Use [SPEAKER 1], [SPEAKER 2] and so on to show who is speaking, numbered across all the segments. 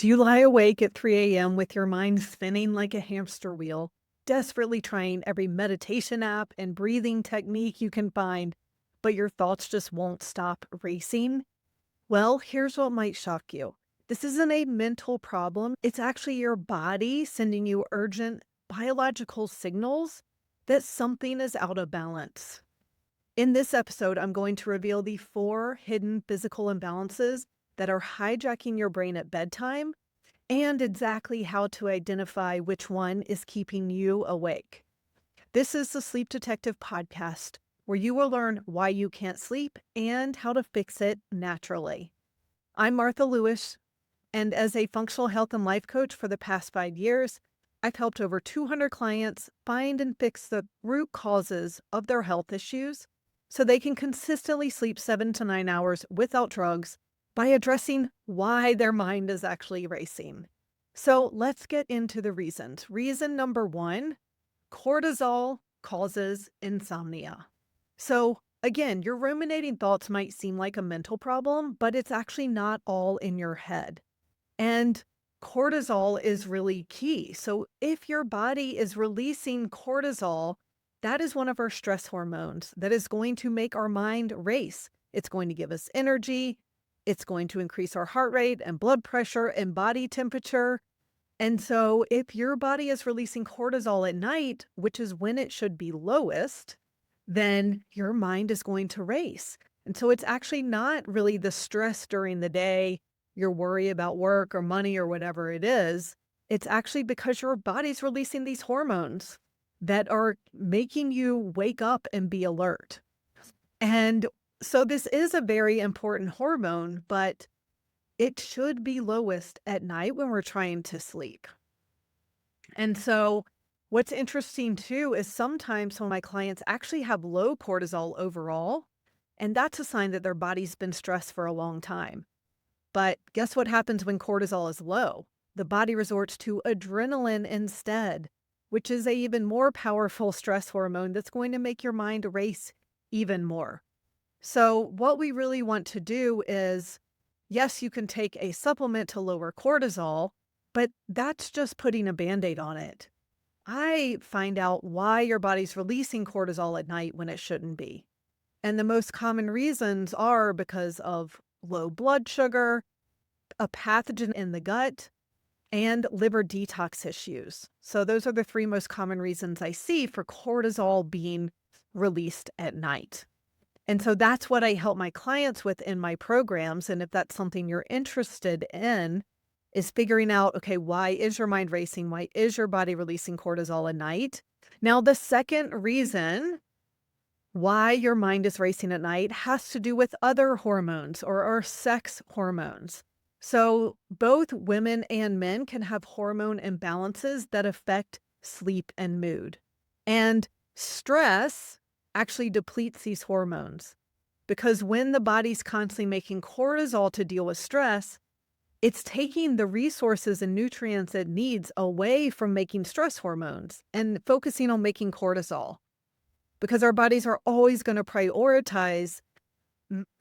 [SPEAKER 1] Do you lie awake at 3 a.m. with your mind spinning like a hamster wheel, desperately trying every meditation app and breathing technique you can find, but your thoughts just won't stop racing? Well, here's what might shock you. This isn't a mental problem. It's actually your body sending you urgent biological signals that something is out of balance. In this episode, I'm going to reveal the 4 hidden physical imbalances that are hijacking your brain at bedtime and exactly how to identify which one is keeping you awake. This is the Sleep Detective podcast, where you will learn why you can't sleep and how to fix it naturally. I'm Martha Lewis, and as a functional health and life coach for the past 5 years, I've helped over 200 clients find and fix the root causes of their health issues so they can consistently sleep 7 to 9 hours without drugs by addressing why their mind is actually racing. So let's get into the reasons. Reason number 1, cortisol causes insomnia. So again, your ruminating thoughts might seem like a mental problem, but it's actually not all in your head. And cortisol is really key. So if your body is releasing cortisol, that is one of our stress hormones that is going to make our mind race. It's going to give us energy. It's going to increase our heart rate and blood pressure and body temperature. And so if your body is releasing cortisol at night, which is when it should be lowest, then your mind is going to race. And so it's actually not really the stress during the day, your worry about work or money or whatever it is. It's actually because your body's releasing these hormones that are making you wake up and be alert. And so this is a very important hormone, but it should be lowest at night when we're trying to sleep. And so what's interesting too is sometimes some of my clients actually have low cortisol overall, and that's a sign that their body's been stressed for a long time. But guess what happens when cortisol is low? The body resorts to adrenaline instead, which is a even more powerful stress hormone that's going to make your mind race even more. So what we really want to do is, yes, you can take a supplement to lower cortisol, but that's just putting a Band-Aid on it. I find out why your body's releasing cortisol at night when it shouldn't be. And the most common reasons are because of low blood sugar, a pathogen in the gut, and liver detox issues. So those are the 3 most common reasons I see for cortisol being released at night. And so that's what I help my clients with in my programs. And if that's something you're interested in, is figuring out, okay, why is your mind racing? Why is your body releasing cortisol at night? Now, the second reason why your mind is racing at night has to do with other hormones or our sex hormones. So both women and men can have hormone imbalances that affect sleep and mood. And stress actually depletes these hormones because when the body's constantly making cortisol to deal with stress, it's taking the resources and nutrients it needs away from making stress hormones and focusing on making cortisol, because our bodies are always going to prioritize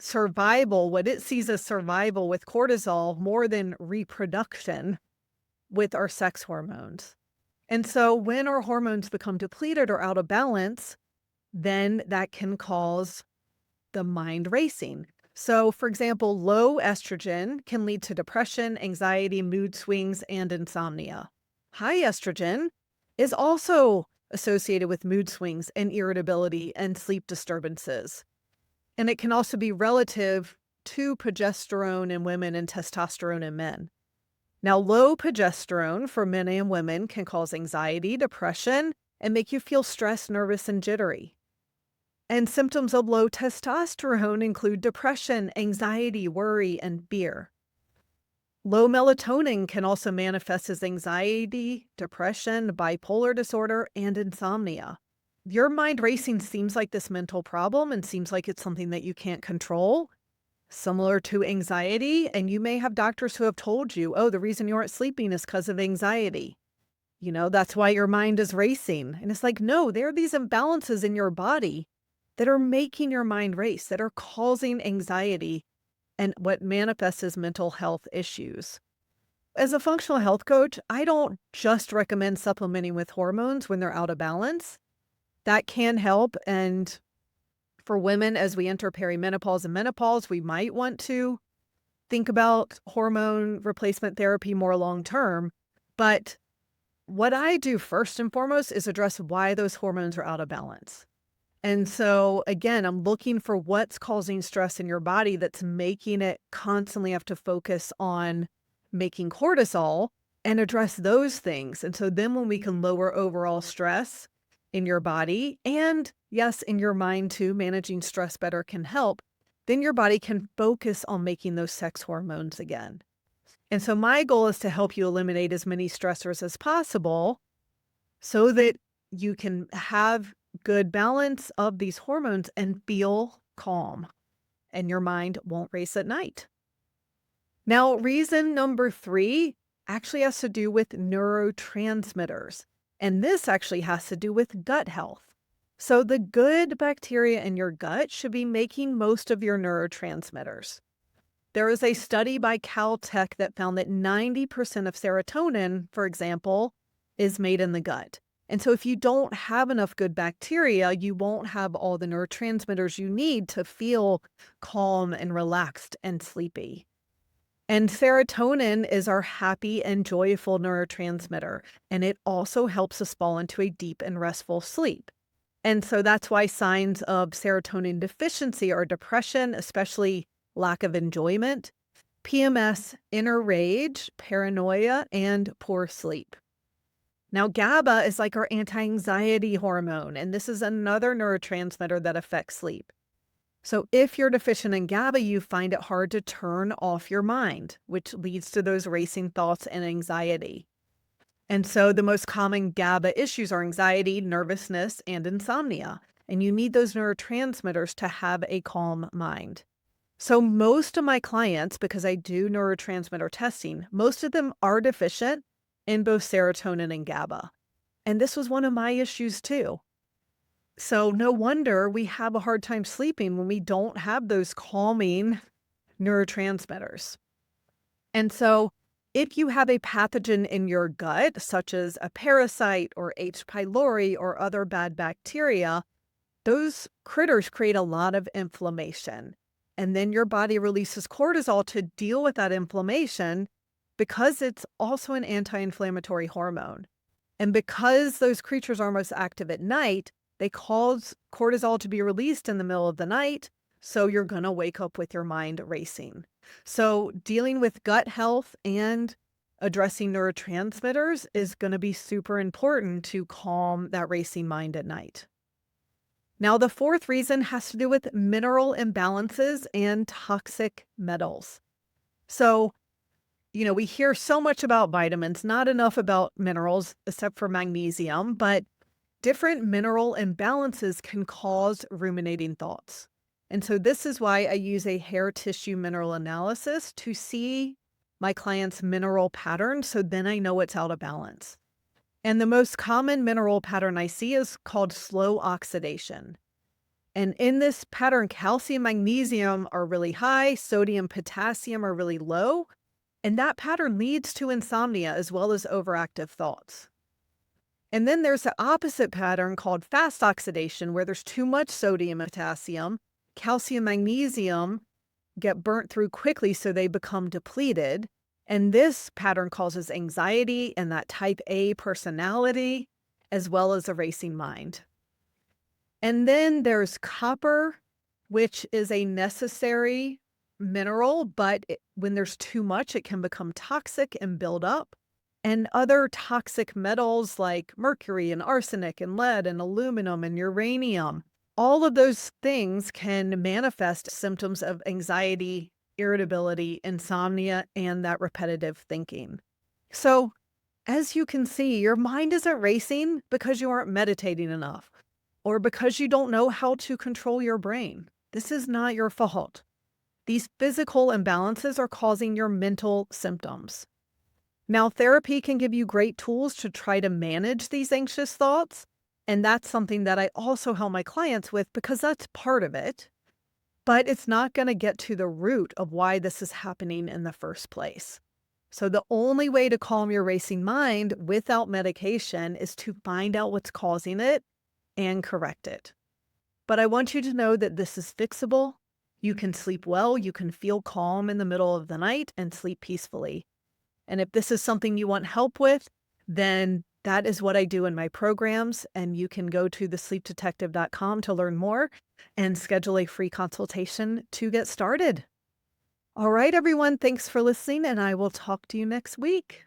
[SPEAKER 1] survival, what it sees as survival with cortisol, more than reproduction with our sex hormones. And so when our hormones become depleted or out of balance, then that can cause the mind racing. So, for example, low estrogen can lead to depression, anxiety, mood swings, and insomnia. High estrogen is also associated with mood swings and irritability and sleep disturbances. And it can also be relative to progesterone in women and testosterone in men. Now, low progesterone for men and women can cause anxiety, depression, and make you feel stressed, nervous, and jittery. And symptoms of low testosterone include depression, anxiety, worry, and fear. Low melatonin can also manifest as anxiety, depression, bipolar disorder, and insomnia. Your mind racing seems like this mental problem and seems like it's something that you can't control, similar to anxiety. And you may have doctors who have told you, oh, the reason you aren't sleeping is because of anxiety. That's why your mind is racing. And it's like, no, there are these imbalances in your body that are making your mind race, that are causing anxiety and what manifests as mental health issues. As a functional health coach, I don't just recommend supplementing with hormones when they're out of balance. That can help. And for women, as we enter perimenopause and menopause, we might want to think about hormone replacement therapy more long term. But what I do first and foremost is address why those hormones are out of balance. And so, again, I'm looking for what's causing stress in your body that's making it constantly have to focus on making cortisol and address those things. And so then when we can lower overall stress in your body and yes, in your mind too, managing stress better can help, then your body can focus on making those sex hormones again. And so my goal is to help you eliminate as many stressors as possible so that you can have good balance of these hormones and feel calm and your mind won't race at night. Now, reason number 3 actually has to do with neurotransmitters. And this actually has to do with gut health. So the good bacteria in your gut should be making most of your neurotransmitters. There is a study by Caltech that found that 90% of serotonin, for example, is made in the gut. And so if you don't have enough good bacteria, you won't have all the neurotransmitters you need to feel calm and relaxed and sleepy. And serotonin is our happy and joyful neurotransmitter, and it also helps us fall into a deep and restful sleep. And so that's why signs of serotonin deficiency are depression, especially lack of enjoyment, PMS, inner rage, paranoia, and poor sleep. Now, GABA is like our anti-anxiety hormone, and this is another neurotransmitter that affects sleep. So if you're deficient in GABA, you find it hard to turn off your mind, which leads to those racing thoughts and anxiety. And so the most common GABA issues are anxiety, nervousness, and insomnia. And you need those neurotransmitters to have a calm mind. So most of my clients, because I do neurotransmitter testing, most of them are deficient in both serotonin and GABA. And this was one of my issues too. So no wonder we have a hard time sleeping when we don't have those calming neurotransmitters. And so if you have a pathogen in your gut, such as a parasite or H. pylori or other bad bacteria, those critters create a lot of inflammation. And then your body releases cortisol to deal with that inflammation because it's also an anti-inflammatory hormone. And because those creatures are most active at night, they cause cortisol to be released in the middle of the night, so you're going to wake up with your mind racing. So dealing with gut health and addressing neurotransmitters is going to be super important to calm that racing mind at night. Now, the 4th reason has to do with mineral imbalances and toxic metals. So, we hear so much about vitamins, not enough about minerals, except for magnesium, but different mineral imbalances can cause ruminating thoughts. And so this is why I use a hair tissue mineral analysis to see my client's mineral pattern, so then I know it's out of balance. And the most common mineral pattern I see is called slow oxidation. And in this pattern, calcium, magnesium are really high, sodium, potassium are really low. And that pattern leads to insomnia as well as overactive thoughts. And then there's the opposite pattern called fast oxidation, where there's too much sodium and potassium. Calcium, magnesium get burnt through quickly, so they become depleted. And this pattern causes anxiety and that type A personality, as well as a racing mind. And then there's copper, which is a necessary mineral, but when there's too much, it can become toxic and build up. And other toxic metals like mercury and arsenic and lead and aluminum and uranium, all of those things can manifest symptoms of anxiety, irritability, insomnia, and that repetitive thinking. So, as you can see, your mind isn't racing because you aren't meditating enough or because you don't know how to control your brain. This is not your fault. These physical imbalances are causing your mental symptoms. Now, therapy can give you great tools to try to manage these anxious thoughts, and that's something that I also help my clients with because that's part of it, but it's not going to get to the root of why this is happening in the first place. So, the only way to calm your racing mind without medication is to find out what's causing it and correct it. But I want you to know that this is fixable. You can sleep well, you can feel calm in the middle of the night and sleep peacefully. And if this is something you want help with, then that is what I do in my programs. And you can go to thesleepdetective.com to learn more and schedule a free consultation to get started. All right, everyone. Thanks for listening, and I will talk to you next week.